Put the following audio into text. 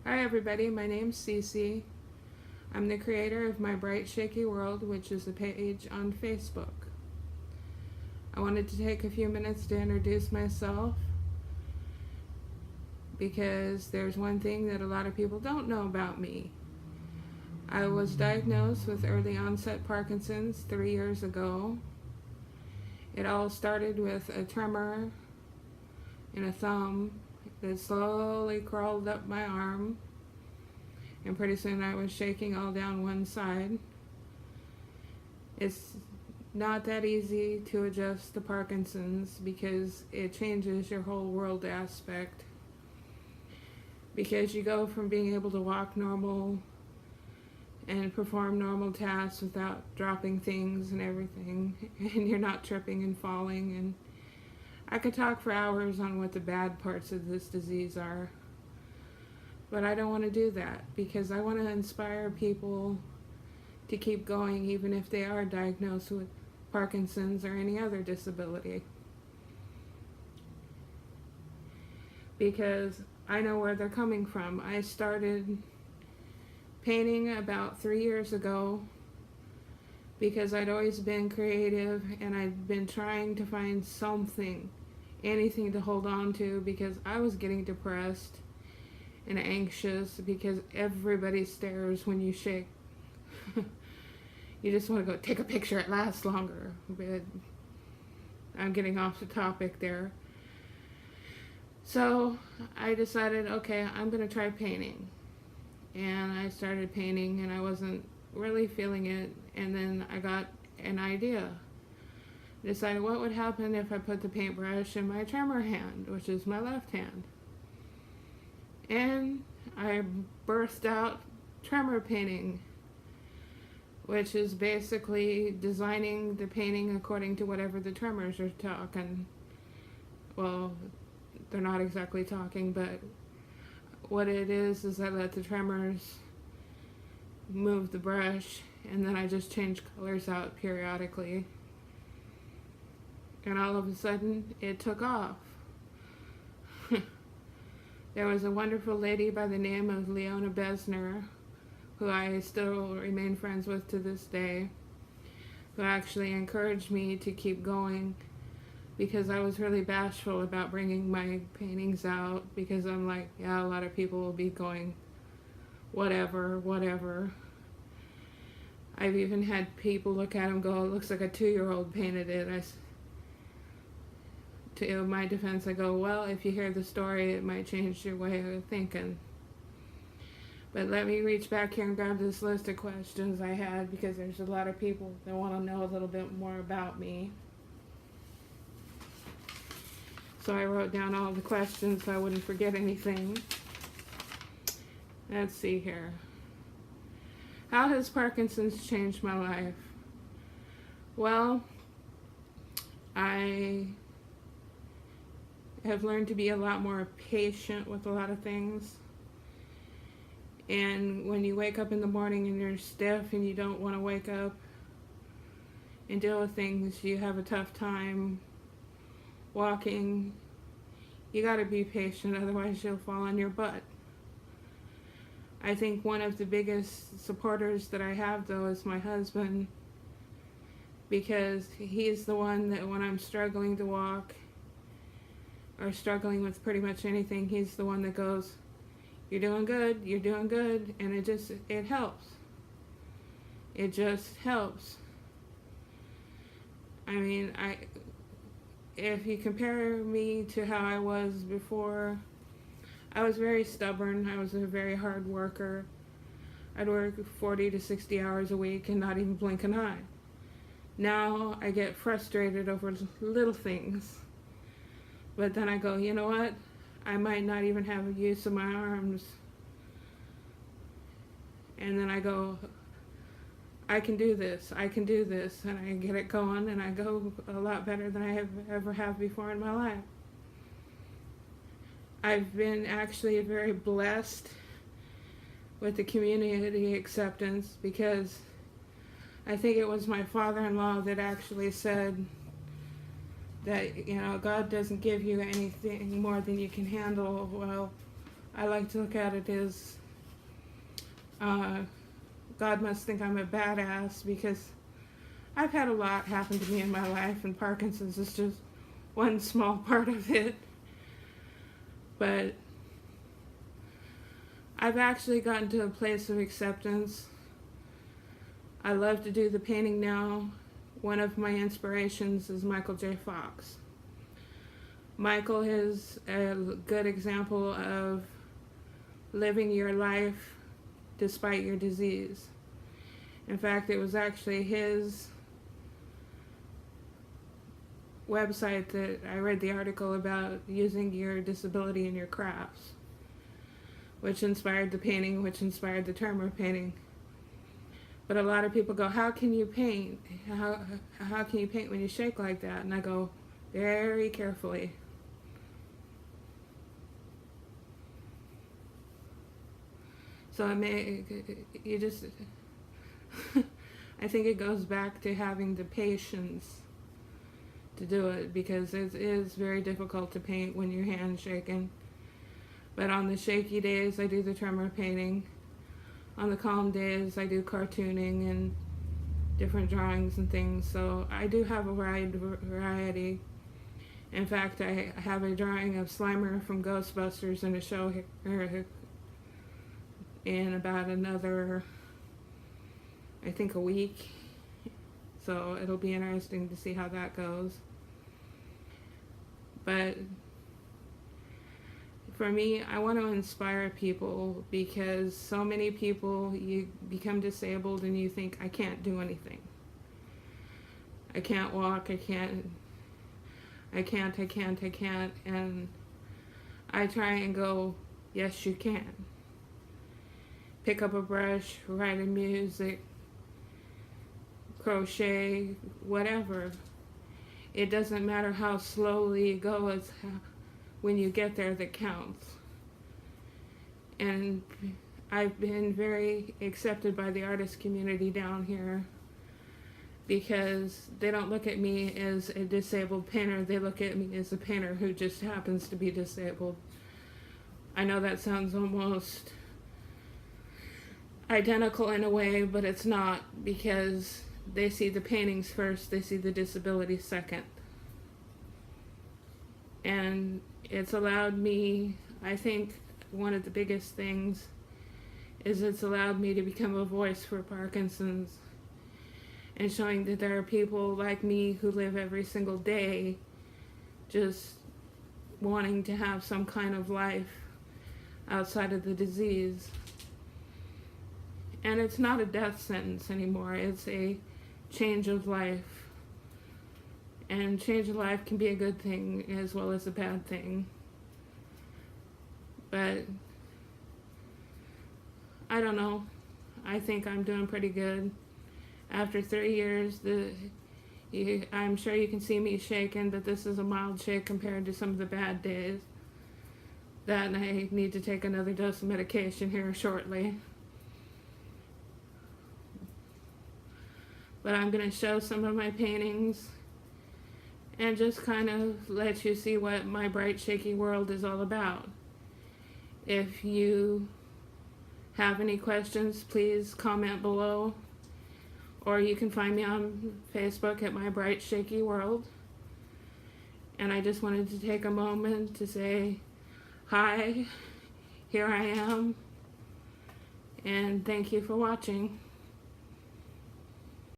Hi everybody, my name's Cece. I'm the creator of My Bright Shaky World, which is a page on Facebook. I wanted to take a few minutes to introduce myself because there's one thing that a lot of people don't know about me. I was diagnosed with early onset Parkinson's 3 years ago. It all started with a tremor in a thumb that slowly crawled up my arm, and pretty soon I was shaking all down one side. It's not that easy to adjust to Parkinson's because it changes your whole world aspect, because you go from being able to walk normal and perform normal tasks without dropping things and everything, and you're not tripping and falling. And I could talk for hours on what the bad parts of this disease are, but I don't want to do that because I want to inspire people to keep going even if they are diagnosed with Parkinson's or any other disability, because I know where they're coming from. I started painting about 3 years ago because I'd always been creative and I'd been trying to find something, anything to hold on to, because I was getting depressed and anxious because everybody stares when you shake. You just want to go take a picture, it lasts longer. But I'm getting off the topic there. So I decided, okay, I'm going to try painting. And I started painting and I wasn't really feeling it. And then I got an idea. Decided what would happen if I put the paintbrush in my tremor hand, which is my left hand. And I burst out tremor painting, which is basically designing the painting according to whatever the tremors are talking. Well, they're not exactly talking, but what it is I let the tremors move the brush, and then I just change colors out periodically. And all of a sudden, it took off. There was a wonderful lady by the name of Leona Besner, who I still remain friends with to this day, who actually encouraged me to keep going, because I was really bashful about bringing my paintings out, because I'm like, yeah, a lot of people will be going, whatever. I've even had people look at them and go, it looks like a 2-year-old painted it. To my defense, I go, well, if you hear the story, it might change your way of thinking. But let me reach back here and grab this list of questions I had, because there's a lot of people that want to know a little bit more about me. So I wrote down all the questions so I wouldn't forget anything. Let's see here. How has Parkinson's changed my life? Well, I have learned to be a lot more patient with a lot of things. And when you wake up in the morning and you're stiff and you don't want to wake up and deal with things, you have a tough time walking. You got to be patient, otherwise you'll fall on your butt. I think one of the biggest supporters that I have, though, is my husband, because he's the one that when I'm struggling to walk or struggling with pretty much anything, he's the one that goes, you're doing good, and it helps. It just helps. I mean, if you compare me to how I was before, I was very stubborn. I was a very hard worker. I'd work 40 to 60 hours a week and not even blink an eye. Now I get frustrated over little things. But then I go, you know what? I might not even have use of my arms. And then I go, I can do this, and I get it going, and I go a lot better than I ever have before in my life. I've been actually very blessed with the community acceptance, because I think it was my father-in-law that actually said that, God doesn't give you anything more than you can handle. Well, I like to look at it as God must think I'm a badass because I've had a lot happen to me in my life, and Parkinson's is just one small part of it. But I've actually gotten to a place of acceptance. I love to do the painting now. One of my inspirations is Michael J. Fox. Michael is a good example of living your life despite your disease. In fact, it was actually his website that I read the article about using your disability in your crafts, which inspired the painting, which inspired the term of painting. But a lot of people go, how can you paint? How can you paint when you shake like that? And I go, very carefully. So I think it goes back to having the patience to do it, because it is very difficult to paint when your hand's shaking. But on the shaky days, I do the tremor painting. On the calm days, I do cartooning and different drawings and things. So I do have a wide variety. In fact, I have a drawing of Slimer from Ghostbusters in a show here in about another, I think, a week. So it'll be interesting to see how that goes. But for me, I want to inspire people, because so many people, you become disabled and you think, I can't do anything. I can't walk, I can't. And I try and go, yes, you can. Pick up a brush, write a music, crochet, whatever. It doesn't matter how slowly you go, it's when you get there that counts. And I've been very accepted by the artist community down here, because they don't look at me as a disabled painter, they look at me as a painter who just happens to be disabled. I know that sounds almost identical in a way, but it's not, because they see the paintings first, they see the disability second. And it's allowed me, I think one of the biggest things is it's allowed me to become a voice for Parkinson's, and showing that there are people like me who live every single day just wanting to have some kind of life outside of the disease. And it's not a death sentence anymore, it's a change of life. And change of life can be a good thing as well as a bad thing. But I don't know, I think I'm doing pretty good. After 3 years, I'm sure you can see me shaking, but this is a mild shake compared to some of the bad days. That, and I need to take another dose of medication here shortly. But I'm going to show some of my paintings and just kind of let you see what my bright, shaky world is all about. If you have any questions, please comment below. Or you can find me on Facebook at My Bright Shaky World. And I just wanted to take a moment to say, hi, here I am, and thank you for watching.